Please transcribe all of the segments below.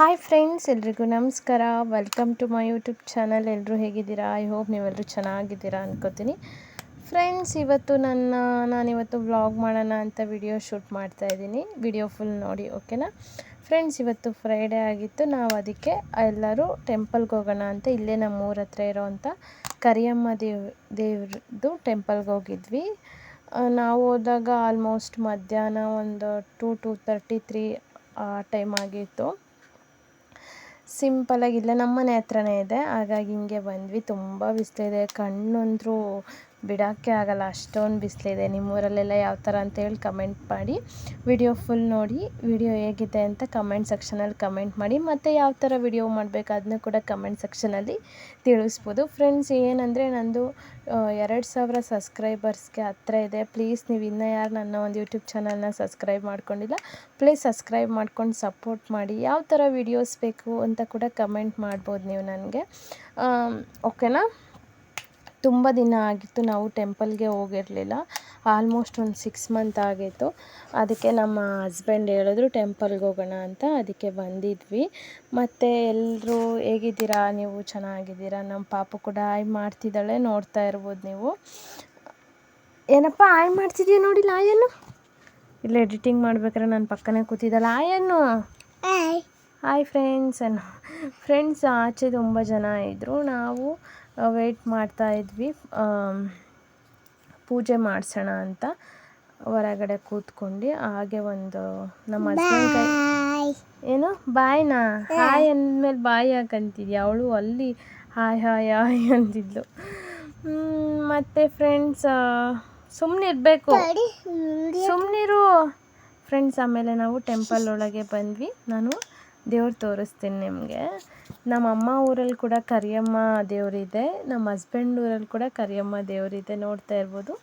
Hi friends, ಎಲ್ರಿಗೂ ನಮಸ್ಕಾರ. Welcome to my YouTube channel. ಎಲ್ಲರೂ ಹೇಗಿದ್ದೀರಾ? ಐ ಹೋಪ್ ನೀವೆಲ್ಲರೂ ಚೆನ್ನಾಗಿದ್ದೀರಾ ಅನ್ಕೋತೀನಿ. ಫ್ರೆಂಡ್ಸ್, ನಾನಿವತ್ತು ವ್ಲಾಗ್ ಮಾಡೋಣ ಅಂತ ವಿಡಿಯೋ ಶೂಟ್ ಮಾಡ್ತಾಯಿದ್ದೀನಿ. ವಿಡಿಯೋ ಫುಲ್ ನೋಡಿ, ಓಕೆನಾ? ಫ್ರೆಂಡ್ಸ್, ಇವತ್ತು ಫ್ರೈಡೇ ಆಗಿತ್ತು. ನಾವು ಅದಕ್ಕೆ ಎಲ್ಲರೂ ಟೆಂಪಲ್ಗೆ ಹೋಗೋಣ ಅಂತ ಇಲ್ಲೇ ನಮ್ಮ ಊರ ಹತ್ರ ಇರೋವಂಥ ಕರಿಯಮ್ಮ ದೇವ್ರದ್ದು ಟೆಂಪಲ್ಗೆ ಹೋಗಿದ್ವಿ. ನಾವು ಹೋದಾಗ ಆಲ್ಮೋಸ್ಟ್ ಮಧ್ಯಾಹ್ನ ಒಂದು 2:33 ಟೈಮ್ ಆಗಿತ್ತು. ಸಿಂಪಲಾಗಿ ಇಲ್ಲೇ ನಮ್ಮ ಮನೆ ಹತ್ರನೇ ಇದೆ, ಹಾಗಾಗಿ ಹಿಂಗೆ ಬಂದ್ವಿ. ತುಂಬ ಬಿಸಿಲಿದೆ, ಕಣ್ಣಂದ್ರೂ ಬಿಡೋಕ್ಕೆ ಆಗಲ್ಲ, ಅಷ್ಟೊಂದು ಬಿಸಿಲಿದೆ. ನಿಮ್ಮೂರಲ್ಲೆಲ್ಲ ಯಾವ ಥರ ಅಂತೇಳಿ ಕಮೆಂಟ್ ಮಾಡಿ. ವಿಡಿಯೋ ಫುಲ್ ನೋಡಿ. ವಿಡಿಯೋ ಹೇಗಿದೆ ಅಂತ ಕಮೆಂಟ್ ಸೆಕ್ಷನಲ್ಲಿ ಕಮೆಂಟ್ ಮಾಡಿ. ಮತ್ತು ಯಾವ ಥರ ವಿಡಿಯೋ ಮಾಡಬೇಕು ಅದನ್ನು ಕೂಡ ಕಮೆಂಟ್ ಸೆಕ್ಷನಲ್ಲಿ ತಿಳಿಸ್ಬೋದು. ಫ್ರೆಂಡ್ಸ್, ಏನಂದರೆ ನಂದು 2000 ಸಬ್ಸ್ಕ್ರೈಬರ್ಸ್ಗೆ ಹತ್ರ ಇದೆ. ಪ್ಲೀಸ್ ನೀವು ಇನ್ನೂ ಯಾರು ನನ್ನ ಒಂದು ಯೂಟ್ಯೂಬ್ ಚಾನಲ್ನ ಸಬ್ಸ್ಕ್ರೈಬ್ ಮಾಡ್ಕೊಂಡಿಲ್ಲ, ಪ್ಲೀಸ್ ಸಬ್ಸ್ಕ್ರೈಬ್ ಮಾಡ್ಕೊಂಡು ಸಪೋರ್ಟ್ ಮಾಡಿ. ಯಾವ ಥರ ವೀಡಿಯೋಸ್ ಬೇಕು ಅಂತ ಕೂಡ ಕಮೆಂಟ್ ಮಾಡ್ಬೋದು ನೀವು ನನಗೆ, ಓಕೆನಾ? ತುಂಬ ದಿನ ಆಗಿತ್ತು ನಾವು ಟೆಂಪಲ್ಗೆ ಹೋಗಿರಲಿಲ್ಲ. ಆಲ್ಮೋಸ್ಟ್ ಒಂದು 6 ಮಂತ್ ಆಗಿತ್ತು. ಅದಕ್ಕೆ ನಮ್ಮ ಹಸ್ಬೆಂಡ್ ಹೇಳಿದ್ರು ಟೆಂಪಲ್ಗೆ ಹೋಗೋಣ ಅಂತ, ಅದಕ್ಕೆ ಬಂದಿದ್ವಿ. ಮತ್ತು ಎಲ್ಲರೂ ಹೇಗಿದ್ದೀರಾ? ನೀವು ಚೆನ್ನಾಗಿದ್ದೀರಾ? ನಮ್ಮ ಪಾಪು ಕೂಡ ಆಯ್ ಮಾಡ್ತಿದ್ದಾಳೆ, ನೋಡ್ತಾ ಇರ್ಬೋದು ನೀವು. ಏನಪ್ಪ ಆಯ್ ಮಾಡ್ತಿದ್ದೀಯ? ನೋಡಿಲ್ಲ ಆಯನ್ನು. ಇಲ್ಲ ಎಡಿಟಿಂಗ್ ಮಾಡ್ಬೇಕಾದ್ರೆ ನನ್ನ ಪಕ್ಕನೇ ಕೂತಿದ್ದಲ್ಲ ಆಯನ್ನು. ಹಾಯ್ ಫ್ರೆಂಡ್ಸ್, ಆಚೆ ತುಂಬ ಜನ ಇದ್ದರು. ನಾವು ವೆಯ್ಟ್ ಮಾಡ್ತಾಯಿದ್ವಿ ಪೂಜೆ ಮಾಡಿಸೋಣ ಅಂತ ಹೊರಗಡೆ ಕೂತ್ಕೊಂಡು. ಹಾಗೆ ಒಂದು ನಮ್ಮ ಹಸ್ಬೆಂಡ್ ಏನು ಬಾಯ್ನಾ ಹಾಯ್ ಅಂದಮೇಲೆ ಬಾಯಿ ಹಾಕಂತಿದ್ಯಾ? ಅವಳು ಅಲ್ಲಿ ಹಾಯ್ ಹಾಯ್ ಹಾಯ್ ಅಂತಿದ್ಲು. ಮತ್ತು ಫ್ರೆಂಡ್ಸ್, ಸುಮ್ಮನಿರಬೇಕು, ಸುಮ್ಮನಿರು ಫ್ರೆಂಡ್ಸ್. ಆಮೇಲೆ ನಾವು ಟೆಂಪಲ್ ಒಳಗೆ ಬಂದ್ವಿ. ನಾನು ದೇವ್ರು ತೋರಿಸ್ತೀನಿ ನಿಮಗೆ. ನಮ್ಮ ಅಮ್ಮ ಊರಲ್ಲಿ ಕೂಡ ಕರಿಯಮ್ಮ ದೇವರಿದೆ, ನಮ್ಮ ಹಸ್ಬೆಂಡ್ ಊರಲ್ಲಿ ಕೂಡ ಕರಿಯಮ್ಮ ದೇವರಿದೆ, ನೋಡ್ತಾ ಇರ್ಬೋದು.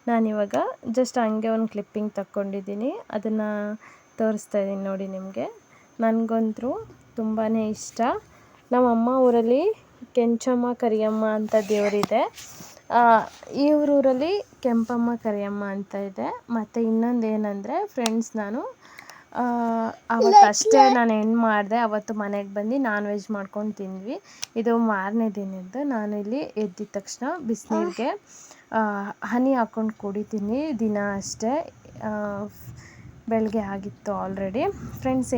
ನಾನಿವಾಗ ಜಸ್ಟ್ ಹಂಗೆ ಒಂದು ಕ್ಲಿಪ್ಪಿಂಗ್ ತಗೊಂಡಿದ್ದೀನಿ, ಅದನ್ನು ತೋರಿಸ್ತಾ ಇದ್ದೀನಿ ನೋಡಿ ನಿಮಗೆ. ನನಗಂತೂ ತುಂಬಾ ಇಷ್ಟ. ನಮ್ಮ ಅಮ್ಮ ಊರಲ್ಲಿ ಕೆಂಚಮ್ಮ ಕರಿಯಮ್ಮ ಅಂತ ದೇವರಿದೆ, ಇವರೂರಲ್ಲಿ ಕೆಂಪಮ್ಮ ಕರಿಯಮ್ಮ ಅಂತ ಇದೆ. ಮತ್ತು ಇನ್ನೊಂದು ಏನಂದರೆ ಫ್ರೆಂಡ್ಸ್, ನಾನು ಅವತ್ತಷ್ಟೇ ನಾನು ಏನು ಮಾಡಿದೆ, ಅವತ್ತು ಮನೆಗೆ ಬಂದು ನಾನ್ ವೆಜ್ ಮಾಡ್ಕೊಂಡು ತಿಂದ್ವಿ. ಇದು ಮಾರನೇ ದಿನದ್ದು. ನಾನು ಇಲ್ಲಿ ಎದ್ದಿದ ತಕ್ಷಣ ಬಿಸಿನೀರಿಗೆ ಹನಿ ಹಾಕ್ಕೊಂಡು ಕುಡಿತೀನಿ ದಿನ ಅಷ್ಟೇ. ಬೆಳಗ್ಗೆ ಆಗಿತ್ತು ಆಲ್ರೆಡಿ. ಫ್ರೆಂಡ್ಸ್,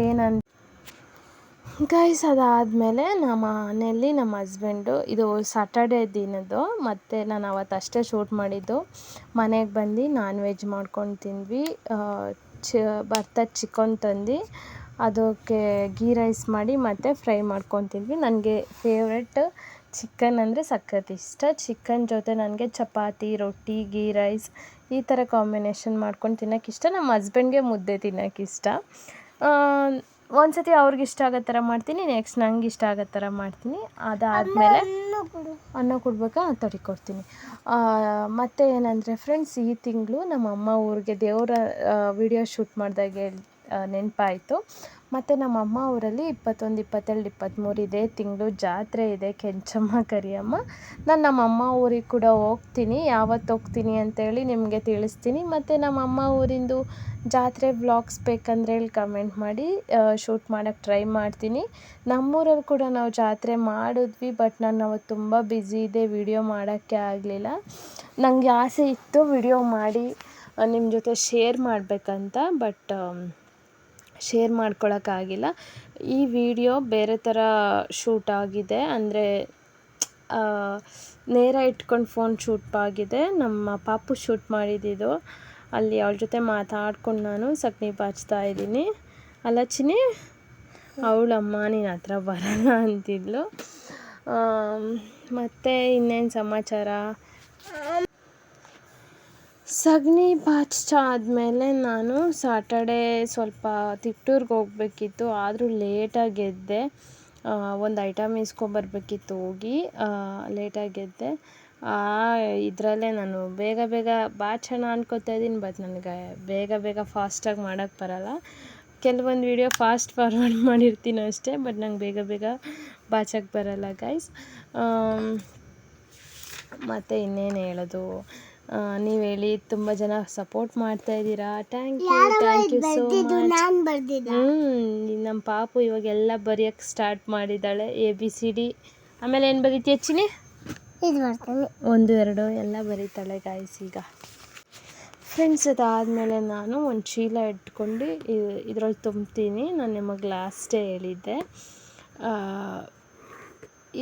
ಗೈಸ್, ಅದಾದಮೇಲೆ ನಮ್ಮ ಮನೆಯಲ್ಲಿ ನಮ್ಮ ಹಸ್ಬೆಂಡು, ಇದು ಸಾಟರ್ಡೇ ದಿನದ್ದು, ಮತ್ತು ನಾನು ಅವತ್ತಷ್ಟೇ ಶೂಟ್ ಮಾಡಿದ್ದು. ಮನೆಗೆ ಬಂದು ನಾನ್ ವೆಜ್ ಮಾಡ್ಕೊಂಡು ತಿಂದ್ವಿ. ಭರ್ತದ ಚಿಕನ್ ತಂದು ಅದಕ್ಕೆ ಗೀ ರೈಸ್ ಮಾಡಿ ಮತ್ತು ಫ್ರೈ ಮಾಡ್ಕೊಂಡು ತಿಂದ್ವಿ. ನನಗೆ ಫೇವ್ರೆಟ್ ಚಿಕನ್ ಅಂದರೆ ಸಖತ್ ಇಷ್ಟ. ಚಿಕನ್ ಜೊತೆ ನನಗೆ ಚಪಾತಿ, ರೊಟ್ಟಿ, ಗೀ ರೈಸ್ ಈ ಥರ ಕಾಂಬಿನೇಷನ್ ಮಾಡ್ಕೊಂಡು ತಿನ್ನೋಕ್ಕಿಷ್ಟ. ನಮ್ಮ ಹಸ್ಬೆಂಡ್ಗೆ ಮುದ್ದೆ ತಿನ್ನೋಕ್ಕಿಷ್ಟ. ಒಂದು ಸತಿ ಅವ್ರಿಗೆ ಇಷ್ಟ ಆಗೋ ಥರ ಮಾಡ್ತೀನಿ, ನೆಕ್ಸ್ಟ್ ನಂಗೆ ಇಷ್ಟ ಆಗೋ ಥರ ಮಾಡ್ತೀನಿ. ಅದಾದಮೇಲೆ ಅನ್ನ ಕೊಡ್ಬೇಕಾ? ಕೊಡ್ತೀನಿ. ಮತ್ತು ಏನಂದರೆ ಫ್ರೆಂಡ್ಸ್, ಈ ತಿಂಗಳು ನಮ್ಮ ಅಮ್ಮ ಊರಿಗೆ ದೇವರ ವಿಡಿಯೋ ಶೂಟ್ ಮಾಡಿದಾಗ ನೆನಪಾಯಿತು. ಮತ್ತು ನಮ್ಮ ಅಮ್ಮ ಊರಲ್ಲಿ 21, 22, 23 ಇದೇ ತಿಂಗಳು ಜಾತ್ರೆ ಇದೆ, ಕೆಂಚಮ್ಮ ಕರಿಯಮ್ಮ. ನಾನು ನಮ್ಮ ಅಮ್ಮ ಊರಿಗೆ ಕೂಡ ಹೋಗ್ತೀನಿ. ಯಾವತ್ತು ಹೋಗ್ತೀನಿ ಅಂತೇಳಿ ನಿಮಗೆ ತಿಳಿಸ್ತೀನಿ. ಮತ್ತು ನಮ್ಮ ಅಮ್ಮ ಊರಿಂದು ಜಾತ್ರೆ ವ್ಲಾಗ್ಸ್ ಬೇಕಂದ್ರೆ ಹೇಳಿ ಕಮೆಂಟ್ ಮಾಡಿ, ಶೂಟ್ ಮಾಡೋಕ್ಕೆ ಟ್ರೈ ಮಾಡ್ತೀನಿ. ನಮ್ಮೂರಲ್ಲಿ ಕೂಡ ನಾವು ಜಾತ್ರೆ ಮಾಡಿದ್ವಿ, ಬಟ್ ನಾನು ಅವತ್ತು ತುಂಬ ಬ್ಯುಸಿ ಇದ್ದೆ, ವಿಡಿಯೋ ಮಾಡೋಕ್ಕೆ ಆಗಲಿಲ್ಲ. ನನಗೆ ಆಸೆ ಇತ್ತು ವಿಡಿಯೋ ಮಾಡಿ ನಿಮ್ಮ ಜೊತೆ ಶೇರ್ ಮಾಡಬೇಕಂತ, ಬಟ್ ಶೇರ್ ಮಾಡ್ಕೊಳಕ್ಕಾಗಿಲ್ಲ. ಈ ವಿಡಿಯೋ ಬೇರೆ ಥರ ಶೂಟ್ ಆಗಿದೆ, ಅಂದರೆ ನೇರ ಇಟ್ಕೊಂಡು ಫೋನ್ ಶೂಟ್ ಆಗಿದೆ. ನಮ್ಮ ಪಾಪು ಶೂಟ್ ಮಾಡಿದ್ದು. ಅಲ್ಲಿ ಅವಳ ಜೊತೆ ಮಾತಾಡ್ಕೊಂಡು ನಾನು ಸಗಣಿ ಬಾಚ್ತಾ ಇದ್ದೀನಿ. ಅಲ್ಲ ಚಿನ್ನಿ, ಅವಳಮ್ಮ ನೀನು ಹತ್ರ ಬರೋಲ್ಲ ಅಂತಿದ್ಲು. ಮತ್ತು ಇನ್ನೇನು ಸಮಾಚಾರ? ಸಗಣಿ ಬಾಚಾದ್ಮೇಲೆ ನಾನು ಸಾಟರ್ಡೇ ಸ್ವಲ್ಪ ತಿಪ್ಟೂರ್ಗೆ ಹೋಗಬೇಕಿತ್ತು, ಆದರೂ ಲೇಟಾಗಿ ಎದ್ದೆ. ಒಂದು ಐಟಮ್ ಇಸ್ಕೊಬರ್ಬೇಕಿತ್ತು, ಹೋಗಿ ಲೇಟಾಗಿ ಎದ್ದೆ. ಇದರಲ್ಲೇ ನಾನು ಬೇಗ ಬಾಚೋಣ ಅನ್ಕೋತಾ ಇದ್ದೀನಿ, ಬಟ್ ನನಗೆ ಬೇಗ ಫಾಸ್ಟಾಗಿ ಮಾಡೋಕ್ಕೆ ಬರೋಲ್ಲ. ಕೆಲವೊಂದು ವೀಡಿಯೋ ಫಾಸ್ಟ್ ಫಾರ್ವರ್ಡ್ ಮಾಡಿರ್ತೀನಿ ಅಷ್ಟೇ, ಬಟ್ ನಂಗೆ ಬೇಗ ಬಾಚೋಕ್ಕೆ ಬರೋಲ್ಲ ಗೈಸ್. ಮತ್ತು ಇನ್ನೇನು ಹೇಳೋದು, ನೀವು ಹೇಳಿ ತುಂಬ ಜನ ಸಪೋರ್ಟ್ ಮಾಡ್ತಾಯಿದ್ದೀರಾ. Thank you so much. ನಮ್ಮ ಪಾಪು ಇವಾಗೆಲ್ಲ ಬರೆಯೋಕ್ಕೆ ಸ್ಟಾರ್ಟ್ ಮಾಡಿದ್ದಾಳೆ, ABCD. ಆಮೇಲೆ ಏನು ಬರೀತೀಯ ಚಿನಿ? 1 2 ಎಲ್ಲ ಬರೀತಾಳೆ ಗಾಯ್ಸ್. ಈಗ ಫ್ರೆಂಡ್ಸ್ ಅದಾದಮೇಲೆ ನಾನು ಒಂದು ಚೀಲ ಇಟ್ಕೊಂಡು ಇದ್ರಲ್ಲಿ ತುಂಬ್ತೀನಿ. ನಾನು ನಿಮಗೆ ಲಾಸ್ಟೇ ಹೇಳಿದ್ದೆ.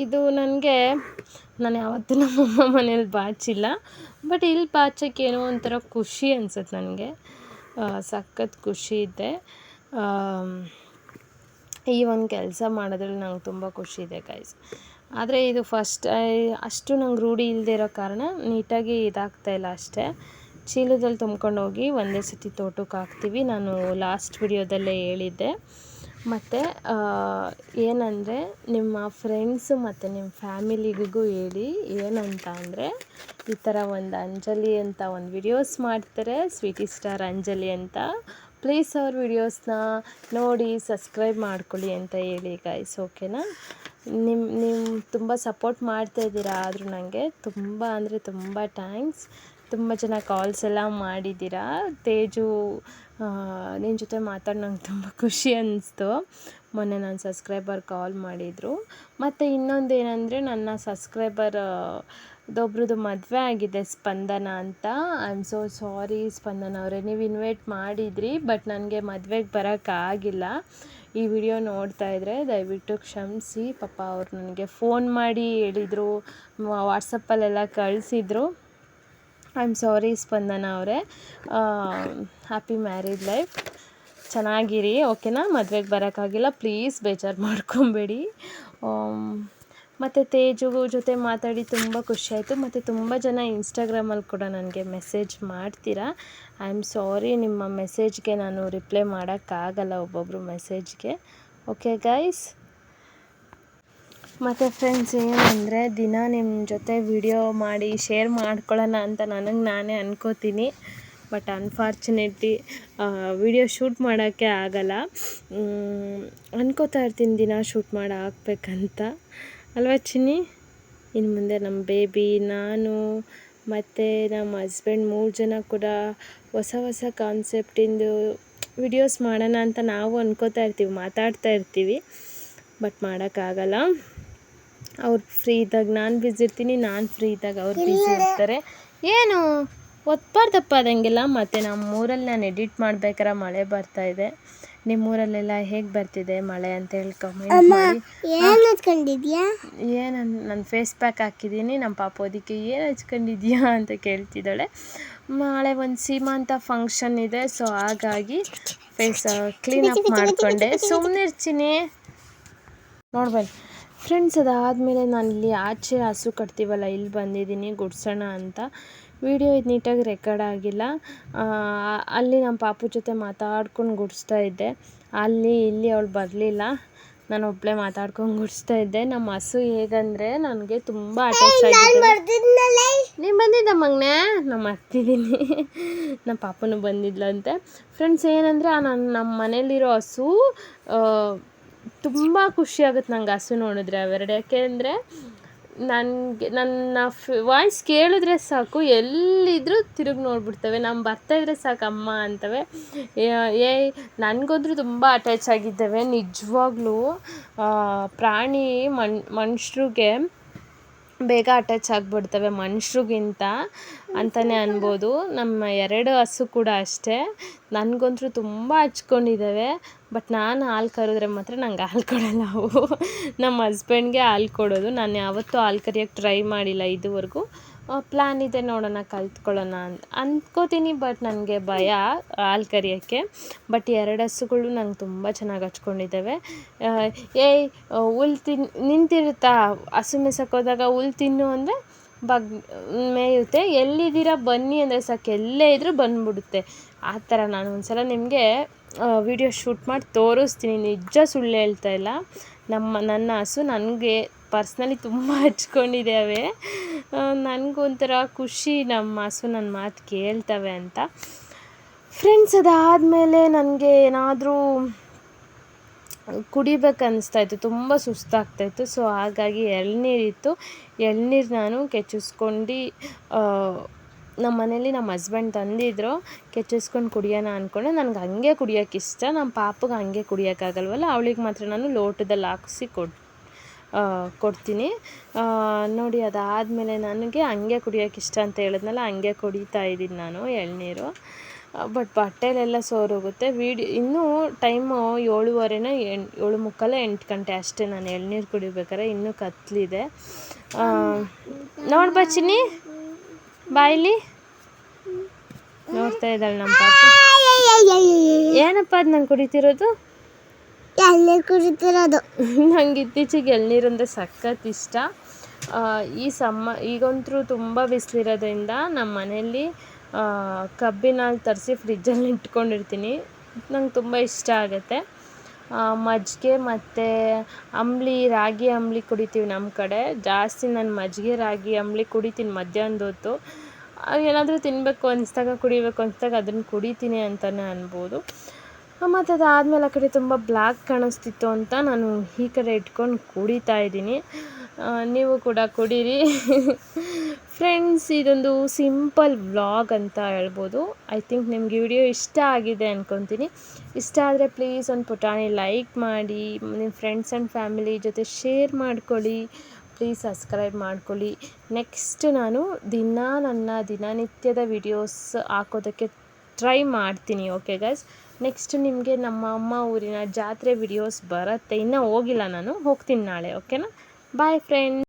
ಇದು ನನಗೆ, ನಾನು ಯಾವತ್ತೂ ನಮ್ಮಮ್ಮ ಮನೇಲಿ ಬಾಚಿಲ್ಲ, ಬಟ್ ಇಲ್ಲಿ ಬಾಚೋಕ್ಕೆ ಏನೋ ಒಂಥರ ಖುಷಿ ಅನ್ಸುತ್ತೆ ನನಗೆ. ಸಖತ್ ಖುಷಿ ಇದೆ. ಈ ಒಂದು ಕೆಲಸ ಮಾಡೋದ್ರಲ್ಲಿ ನಂಗೆ ತುಂಬ ಖುಷಿ ಇದೆ ಗೈಸ್. ಆದರೆ ಇದು ಫಸ್ಟ್ ಅಷ್ಟು ನಂಗೆ ರೂಢಿ ಇಲ್ಲದೆ ಇರೋ ಕಾರಣ ನೀಟಾಗಿ ಇದಾಗ್ತಾಯಿಲ್ಲ ಅಷ್ಟೇ. ಚೀಲದಲ್ಲಿ ತುಂಬ್ಕೊಂಡೋಗಿ ಒಂದೇ ಸತಿ ತೋಟಕ್ಕೆ ಹಾಕ್ತೀವಿ. ನಾನು ಲಾಸ್ಟ್ ವಿಡಿಯೋದಲ್ಲೇ ಹೇಳಿದ್ದೆ. ಮತ್ತು ಏನಂದರೆ ನಿಮ್ಮ ಫ್ರೆಂಡ್ಸು ಮತ್ತು ನಿಮ್ಮ ಫ್ಯಾಮಿಲಿಗೂ ಹೇಳಿ, ಏನಂತ ಅಂದರೆ ಈ ಥರ ಒಂದು ಅಂಜಲಿ ಅಂತ ಒಂದು ವಿಡಿಯೋಸ್ ಮಾಡ್ತಾರೆ, ಸ್ವೀಟಿ ಸ್ಟಾರ್ ಅಂಜಲಿ ಅಂತ. ಪ್ಲೀಸ್ ಅವ್ರ ವಿಡಿಯೋಸ್ನ ನೋಡಿ ಸಬ್ಸ್ಕ್ರೈಬ್ ಮಾಡ್ಕೊಳ್ಳಿ ಅಂತ ಹೇಳಿ ಗೈಸ್, ಓಕೆನಾ? ನೀವು ತುಂಬ ಸಪೋರ್ಟ್ ಮಾಡ್ತಾಯಿದ್ದೀರಾ. ಆದರೂ ನನಗೆ ತುಂಬ ಅಂದರೆ ತುಂಬ ಥ್ಯಾಂಕ್ಸ್. ತುಂಬ ಜನ ಕಾಲ್ಸ್ ಎಲ್ಲ ಮಾಡಿದ್ದೀರಾ. ತೇಜು, ನಿನ್ನ ಜೊತೆ ಮಾತಾಡಿ ನಂಗೆ ತುಂಬ ಖುಷಿ ಅನ್ನಿಸ್ತು. ಮೊನ್ನೆ ನನ್ನ ಸಬ್ಸ್ಕ್ರೈಬರ್ ಕಾಲ್ ಮಾಡಿದರು. ಮತ್ತು ಇನ್ನೊಂದು ಏನಂದರೆ, ನನ್ನ ಸಬ್ಸ್ಕ್ರೈಬರ್ ಒಬ್ರದ್ದು ಮದುವೆ ಆಗಿದೆ, ಸ್ಪಂದನ ಅಂತ. ಐ ಆಮ್ ಸೋ ಸಾರಿ ಸ್ಪಂದನ ಅವರೇ, ನೀವು ಇನ್ವೈಟ್ ಮಾಡಿದ್ರಿ, ಬಟ್ ನನಗೆ ಮದುವೆಗೆ ಬರೋಕ್ಕಾಗಿಲ್ಲ. ಈ ವಿಡಿಯೋ ನೋಡ್ತಾ ಇದ್ದರೆ ದಯವಿಟ್ಟು ಕ್ಷಮಿಸಿ. ಪಾಪ ಅವ್ರು ನನಗೆ ಫೋನ್ ಮಾಡಿ ಹೇಳಿದರು, ವಾಟ್ಸಪ್ಪಲ್ಲೆಲ್ಲ ಕಳಿಸಿದ್ರು. ಐ ಆಮ್ ಸಾರಿ ಸ್ಪಂದನ ಅವರೇ. ಹ್ಯಾಪಿ ಮ್ಯಾರಿಡ್ ಲೈಫ್, ಚೆನ್ನಾಗಿರಿ, ಓಕೆನಾ? ಮದುವೆಗೆ ಬರೋಕ್ಕಾಗಿಲ್ಲ, ಪ್ಲೀಸ್ ಬೇಜಾರು ಮಾಡ್ಕೊಬೇಡಿ. ಮತ್ತು ತೇಜು ಜೊತೆ ಮಾತಾಡಿ ತುಂಬ ಖುಷಿಯಾಯಿತು. ಮತ್ತು ತುಂಬ ಜನ ಇನ್ಸ್ಟಾಗ್ರಾಮಲ್ಲಿ ಕೂಡ ನನಗೆ ಮೆಸೇಜ್ ಮಾಡ್ತೀರಾ. ಐ ಆಮ್ ಸಾರಿ, ನಿಮ್ಮ ಮೆಸೇಜ್ಗೆ ನಾನು ರಿಪ್ಲೈ ಮಾಡೋಕ್ಕಾಗಲ್ಲ, ಒಬ್ಬೊಬ್ಬರು ಮೆಸೇಜ್ಗೆ. Okay guys. ಮತ್ತು ಫ್ರೆಂಡ್ಸ್ ಏನಂದರೆ, ದಿನ ನಿಮ್ಮ ಜೊತೆ ವಿಡಿಯೋ ಮಾಡಿ ಶೇರ್ ಮಾಡ್ಕೊಳ್ಳೋಣ ಅಂತ ನನಗೆ ನಾನೇ ಅನ್ಕೋತೀನಿ. ಬಟ್ ಅನ್ಫಾರ್ಚುನೇಟ್ಲಿ ವಿಡಿಯೋ ಶೂಟ್ ಮಾಡೋಕ್ಕೆ ಆಗಲ್ಲ. ಅನ್ಕೋತಾ ಇರ್ತೀನಿ ದಿನ ಶೂಟ್ ಮಾಡಿ ಹಾಕ್ಬೇಕಂತ, ಅಲ್ವಾ ಚಿನ್ನಿ? ಇನ್ನು ಮುಂದೆ ನಮ್ಮ ಬೇಬಿ, ನಾನು ಮತ್ತು ನಮ್ಮ ಹಸ್ಬೆಂಡ್ 3 ಜನ ಕೂಡ ಹೊಸ ಹೊಸ ಕಾನ್ಸೆಪ್ಟಿಂದು ವಿಡಿಯೋಸ್ ಮಾಡೋಣ ಅಂತ ನಾವು ಅನ್ಕೋತಾ ಇರ್ತೀವಿ, ಮಾತಾಡ್ತಾ ಇರ್ತೀವಿ. ಬಟ್ ಮಾಡೋಕ್ಕಾಗಲ್ಲ. ಅವ್ರು ಫ್ರೀ ಇದ್ದಾಗ ನಾನು ಬ್ಯುಸಿ ಇರ್ತೀನಿ, ನಾನು ಫ್ರೀ ಇದ್ದಾಗ ಅವ್ರು ಬ್ಯುಸಿ ಇರ್ತಾರೆ. ಏನು ಒತ್ಬಾರ್ದಪ್ಪ ಅದಂಗೆಲ್ಲ. ಮತ್ತು ನಮ್ಮೂರಲ್ಲಿ ನಾನು ಎಡಿಟ್ ಮಾಡ್ಬೇಕಾರೆ ಮಳೆ ಬರ್ತಾಯಿದೆ. ನಿಮ್ಮೂರಲ್ಲೆಲ್ಲ ಹೇಗೆ ಬರ್ತಿದೆ ಮಳೆ ಅಂತ ಹೇಳಿ ಕಮೆಂಟ್ ಮಾಡಿ. ಏನು ನನ್ನ ಫೇಸ್ ಪ್ಯಾಕ್ ಹಾಕಿದ್ದೀನಿ. ನಮ್ಮ ಪಾಪ ಅದಕ್ಕೆ ಏನು ಹಚ್ಕೊಂಡಿದ್ಯಾ ಅಂತ ಕೇಳ್ತಿದ್ದಾಳೆ. ನಾಳೆ ಒಂದು ಸೀಮಂತ ಫಂಕ್ಷನ್ ಇದೆ, ಸೊ ಹಾಗಾಗಿ ಫೇಸ್ ಕ್ಲೀನಪ್ ಮಾಡಿಕೊಂಡೆ. ಸುಮ್ಮನೆ ಇರ್ತೀನಿ, ನೋಡ್ಬನ್ನಿ ಫ್ರೆಂಡ್ಸ್. ಅದಾದಮೇಲೆ ನಾನು ಇಲ್ಲಿ ಆಚೆ ಹಸು ಕಟ್ತೀವಲ್ಲ, ಇಲ್ಲಿ ಬಂದಿದ್ದೀನಿ ಗುಡ್ಸೋಣ ಅಂತ. ವಿಡಿಯೋ ಇದು ನೀಟಾಗಿ ರೆಕಾರ್ಡ್ ಆಗಿಲ್ಲ. ಅಲ್ಲಿ ನಮ್ಮ ಪಾಪು ಜೊತೆ ಮಾತಾಡ್ಕೊಂಡು ಗುಡಿಸ್ತಾ ಇದ್ದೆ. ಅಲ್ಲಿ ಇಲ್ಲಿ ಅವಳು ಬರಲಿಲ್ಲ, ನಾನು ಒಬ್ಬಳೇ ಮಾತಾಡ್ಕೊಂಡು ಗುಡಿಸ್ತಾ ಇದ್ದೆ. ನಮ್ಮ ಹಸು ಹೇಗಂದರೆ ನನಗೆ ತುಂಬ ಅಟ್ಯಾಚ್ ಆಗಿದೆ. ನೀವು ಬಂದಿದ್ದ ಮಗನೇ? ನಾನು ಮಾಡ್ತಿದ್ದೀನಿ. ನಮ್ಮ ಪಾಪನು ಬಂದಿದ್ಲಂತೆ. ಫ್ರೆಂಡ್ಸ್ ಏನಂದರೆ, ನಮ್ಮ ಮನೇಲಿರೋ ಹಸು ತುಂಬ ಖುಷಿಯಾಗುತ್ತೆ ನಂಗೆ ಹಸು ನೋಡಿದ್ರೆ ಅವೆರಡು. ಯಾಕೆಂದರೆ ನನ್ನ ವಾಯ್ಸ್ ಕೇಳಿದ್ರೆ ಸಾಕು, ಎಲ್ಲಿದ್ದರೂ ತಿರುಗಿ ನೋಡ್ಬಿಡ್ತವೆ. ನಾನು ಬರ್ತಾಯಿದ್ರೆ ಸಾಕು ಅಮ್ಮ ಅಂತವೆ. ನನಗಂದ್ರೂ ತುಂಬ ಅಟ್ಯಾಚ್ ಆಗಿದ್ದಾವೆ ನಿಜವಾಗ್ಲೂ. ಪ್ರಾಣಿ ಮನುಷ್ಯರಿಗೆ ಬೇಗ ಅಟ್ಯಾಚ್ ಆಗಿಬಿಡ್ತವೆ ಮನುಷ್ಯರಿಗಿಂತ ಅಂತಲೇ ಅನ್ಬೋದು. ನಮ್ಮ 2 ಹಸು ಕೂಡ ಅಷ್ಟೇ, ನನಗಂತೂ ತುಂಬ ಹಚ್ಕೊಂಡಿದ್ದಾವೆ. ಬಟ್ ನಾನು ಹಾಲು ಕರೆದ್ರೆ ಮಾತ್ರ ನಂಗೆ ಹಾಲು ಕೊಡೋಲ್ಲ ಅವು. ನಮ್ಮ ಹಸ್ಬೆಂಡ್ಗೆ ಹಾಲು ಕೊಡೋದು. ನಾನು ಯಾವತ್ತೂ ಹಾಲು ಕರಿಯೋಕ್ಕೆ ಟ್ರೈ ಮಾಡಿಲ್ಲ ಇದುವರೆಗೂ. ಪ್ಲ್ಯಾನ್ ಇದೆ, ನೋಡೋಣ ಕಲ್ತ್ಕೊಳ್ಳೋಣ ಅಂತ ಅಂದ್ಕೋತೀನಿ. ಬಟ್ ನನಗೆ ಭಯ ಹಾಲು ಕರಿಯೋಕ್ಕೆ. ಬಟ್ 2 ಹಸುಗಳು ನಂಗೆ ತುಂಬ ಚೆನ್ನಾಗಿ ಹಚ್ಕೊಂಡಿದ್ದಾವೆ. ಹುಲ್ಲು ನಿಂತಿರುತ್ತಾ, ಹಸು ಮೇಯ್ಸೋಕೆ ಹೋದಾಗ ಹುಲ್ಲು ತಿನ್ನು ಅಂದರೆ ಮೇಯುತ್ತೆ. ಎಲ್ಲಿದ್ದೀರಾ ಬನ್ನಿ ಅಂದರೆ ಸಾಕು, ಎಲ್ಲೇ ಇದ್ದರೂ ಬಂದುಬಿಡುತ್ತೆ. ಆ ಥರ ನಾನು ಒಂದ್ಸಲ ನಿಮಗೆ ವಿಡಿಯೋ ಶೂಟ್ ಮಾಡಿ ತೋರಿಸ್ತೀನಿ, ನಿಜ ಸುಳ್ಳು ಹೇಳ್ತಾ ಇಲ್ಲ. ನನ್ನ ಹಸು ನನಗೆ ಪರ್ಸ್ನಲಿ ತುಂಬ ಹಚ್ಕೊಂಡಿದ್ದಾವೆ. ನನಗೊಂಥರ ಖುಷಿ ನಮ್ಮ ಹಸು ನನ್ನ ಮಾತು ಕೇಳ್ತವೆ ಅಂತ. ಫ್ರೆಂಡ್ಸ್ ಅದಾದಮೇಲೆ ನನಗೆ ಏನಾದರೂ ಕುಡಿಬೇಕನ್ನಿಸ್ತಾಯಿತ್ತು, ತುಂಬ ಸುಸ್ತಾಗ್ತಾಯಿತ್ತು. ಸೊ ಹಾಗಾಗಿ ಎಳ್ನೀರಿತ್ತು, ಎಳ್ನೀರು ನಾನು ಕೆಚ್ಚಿಸ್ಕೊಂಡು ನಮ್ಮ ಮನೇಲಿ ನಮ್ಮ ಹಸ್ಬೆಂಡ್ ತಂದಿದ್ರು, ಕೆಚ್ಚಿಸ್ಕೊಂಡು ಕುಡಿಯೋಣ ಅಂದ್ಕೊಂಡು. ನನಗೆ ಹಂಗೆ ಕುಡಿಯೋಕೆ ಇಷ್ಟ, ನಮ್ಮ ಪಾಪಗೆ ಹಂಗೆ ಕುಡಿಯೋಕ್ಕಾಗಲ್ವಲ್ಲ, ಅವಳಿಗೆ ಮಾತ್ರ ನಾನು ಲೋಟದಲ್ಲಿ ಹಾಕ್ಸಿ ಕೊಡ್ತೀನಿ. ನೋಡಿ, ಅದಾದಮೇಲೆ ನನಗೆ ಹಂಗೆ ಕುಡಿಯೋಕೆ ಇಷ್ಟ ಅಂತ ಹೇಳಿದ್ನಲ್ಲ, ಹಂಗೆ ಕುಡಿತಾ ಇದ್ದೀನಿ ನಾನು ಎಳನೀರು. ಬಟ್ ಬಟ್ಟೆಲೆಲ್ಲ ಸೋರೋಗುತ್ತೆ. ಇನ್ನೂ ಟೈಮು 7:15 7:45 8 ಗಂಟೆ ಅಷ್ಟೇ. ನಾನು ಎಳ್ನೀರು ಕುಡಿಬೇಕಾರೆ ಇನ್ನೂ ಕತ್ಲಿದೆ. ನೋಡಿ ಬಚ್ಚಿನಿ, ಬಾಯಿಲಿ ನೋಡ್ತಾ ಇದ್ದಾಳೆ ನಮ್ಮ ಪಾಪ. ಏನಪ್ಪ ಅದು ನಂಗೆ ಕುಡಿತಿರೋದು? ನಂಗೆ ಇತ್ತೀಚೆಗೆ ಎಳ್ನೀರಂದರೆ ಸಖತ್ ಇಷ್ಟ. ಈಗಂತೂ ತುಂಬ ಬಿಸಿಲಿರೋದ್ರಿಂದ ನಮ್ಮ ಮನೆಯಲ್ಲಿ ಕಬ್ಬಿನ ಹಾಲು ತರಿಸಿ ಫ್ರಿಜ್ಜಲ್ಲಿ ಇಟ್ಕೊಂಡಿರ್ತೀನಿ. ನಂಗೆ ತುಂಬ ಇಷ್ಟ ಆಗುತ್ತೆ. ಮಜ್ಜಿಗೆ ಮತ್ತು ರಾಗಿ ಅಂಬಲಿ ಕುಡಿತೀವಿ ನಮ್ಮ ಕಡೆ ಜಾಸ್ತಿ. ನಾನು ಮಜ್ಜಿಗೆ ರಾಗಿ ಅಂಬಲಿ ಕುಡಿತೀನಿ ಮಧ್ಯಾಹ್ನದ ಹೊತ್ತು. ಏನಾದರೂ ತಿನ್ನಬೇಕು ಅನಿಸ್ದಾಗ, ಕುಡಿಬೇಕು ಅನಿಸ್ದಾಗ ಅದನ್ನು ಕುಡಿತೀನಿ ಅಂತಲೇ ಅನ್ಬೋದು. ಮತ್ತು ಅದಾದಮೇಲೆ ಆ ಕಡೆ ತುಂಬ ಬ್ಲ್ಯಾಕ್ ಕಾಣಿಸ್ತಿತ್ತು ಅಂತ ನಾನು ಈ ಕಡೆ ಇಟ್ಕೊಂಡು ಕುಡಿತಾ ಇದ್ದೀನಿ. ನೀವು ಕೂಡ ಕುಡೀರಿ ಫ್ರೆಂಡ್ಸ್. ಇದೊಂದು ಸಿಂಪಲ್ ವ್ಲಾಗ್ ಅಂತ ಹೇಳ್ಬೋದು. ಐ ಥಿಂಕ್ ನಿಮ್ಗೆ ವಿಡಿಯೋ ಇಷ್ಟ ಆಗಿದೆ ಅಂದ್ಕೊತೀನಿ. ಇಷ್ಟ ಆದರೆ ಪ್ಲೀಸ್ ಒಂದು ಪುಟಾಣಿ ಲೈಕ್ ಮಾಡಿ, ನಿಮ್ಮ ಫ್ರೆಂಡ್ಸ್ ಆ್ಯಂಡ್ ಫ್ಯಾಮಿಲಿ ಜೊತೆ ಶೇರ್ ಮಾಡ್ಕೊಳ್ಳಿ. ಪ್ಲೀಸ್ ಸಬ್ಸ್ಕ್ರೈಬ್ ಮಾಡ್ಕೊಳ್ಳಿ. ನೆಕ್ಸ್ಟ್ ನಾನು ನನ್ನ ದಿನನಿತ್ಯದ ವಿಡಿಯೋಸ್ ಹಾಕೋದಕ್ಕೆ ಟ್ರೈ ಮಾಡ್ತೀನಿ. ಓಕೆ ಗೈಸ್, ನೆಕ್ಸ್ಟ್ ನಿಮಗೆ ನಮ್ಮ ಅಮ್ಮ ಊರಿನ ಜಾತ್ರೆ ವಿಡಿಯೋಸ್ ಬರುತ್ತೆ. ಇನ್ನೂ ಹೋಗಿಲ್ಲ, ನಾನು ಹೋಗ್ತೀನಿ ನಾಳೆ. ಓಕೆನಾ? Bye friends.